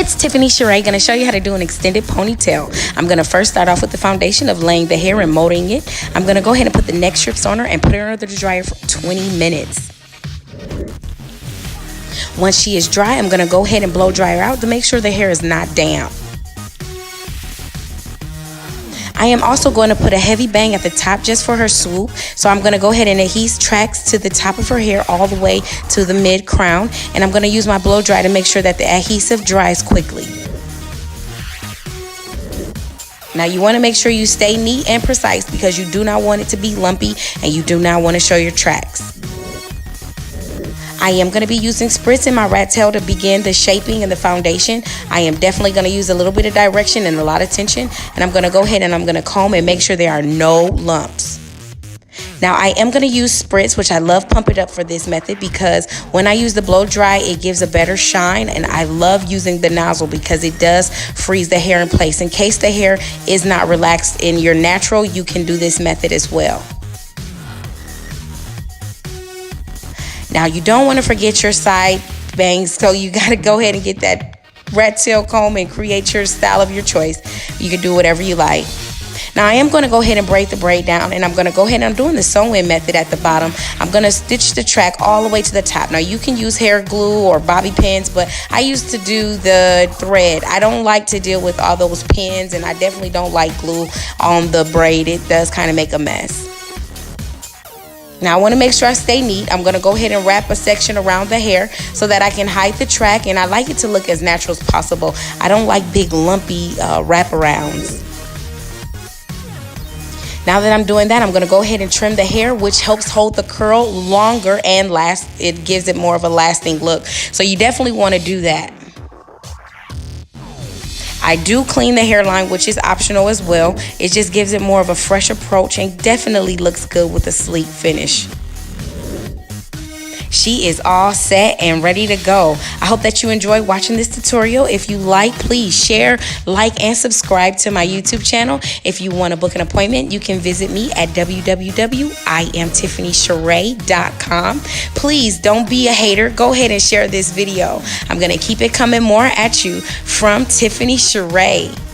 It's Tiffini Sher'ee, going to show you how to do an extended ponytail. I'm going to first start off with the foundation of laying the hair and molding it. I'm going to go ahead and put the neck strips on her and put her under the dryer for 20 minutes. Once she is dry, I'm going to go ahead and blow dry her out to make sure the hair is not damp. I am also going to put a heavy bang at the top just for her swoop. So I'm going to go ahead and adhese tracks to the top of her hair all the way to the mid crown. And I'm going to use my blow dry to make sure that the adhesive dries quickly. Now you want to make sure you stay neat and precise because you do not want it to be lumpy and you do not want to show your tracks. I am going to be using spritz in my rat tail to begin the shaping and the foundation. I am definitely going to use a little bit of direction and a lot of tension. And I'm going to go ahead and I'm going to comb and make sure there are no lumps. Now I am going to use spritz, which I love Pump It Up for this method because when I use the blow dry, it gives a better shine. And I love using the nozzle because it does freeze the hair in place. In case the hair is not relaxed in your natural, you can do this method as well. Now you don't want to forget your side bangs, so you got to go ahead and get that rat tail comb and create your style of your choice. You can do whatever you like. Now I am going to go ahead and braid the braid down, and I'm going to go ahead and I'm doing the sew-in method at the bottom. I'm going to stitch the track all the way to the top. Now you can use hair glue or bobby pins, but I used to do the thread. I don't like to deal with all those pins, and I definitely don't like glue on the braid. It does kind of make a mess. Now I want to make sure I stay neat. I'm going to go ahead and wrap a section around the hair so that I can hide the track, and I like it to look as natural as possible. I don't like big lumpy wraparounds. Now that I'm doing that, I'm going to go ahead and trim the hair, which helps hold the curl longer and it gives it more of a lasting look. So you definitely want to do that. I do clean the hairline, which is optional as well. It just gives it more of a fresh approach and definitely looks good with a sleek finish. She is all set and ready to go. I hope that you enjoyed watching this tutorial. If you like, please share, like, and subscribe to my YouTube channel. If you want to book an appointment, you can visit me at www.IamTiffiniSher'ee.com. Please don't be a hater. Go ahead and share this video. I'm going to keep it coming more at you from Tiffini Sher'ee.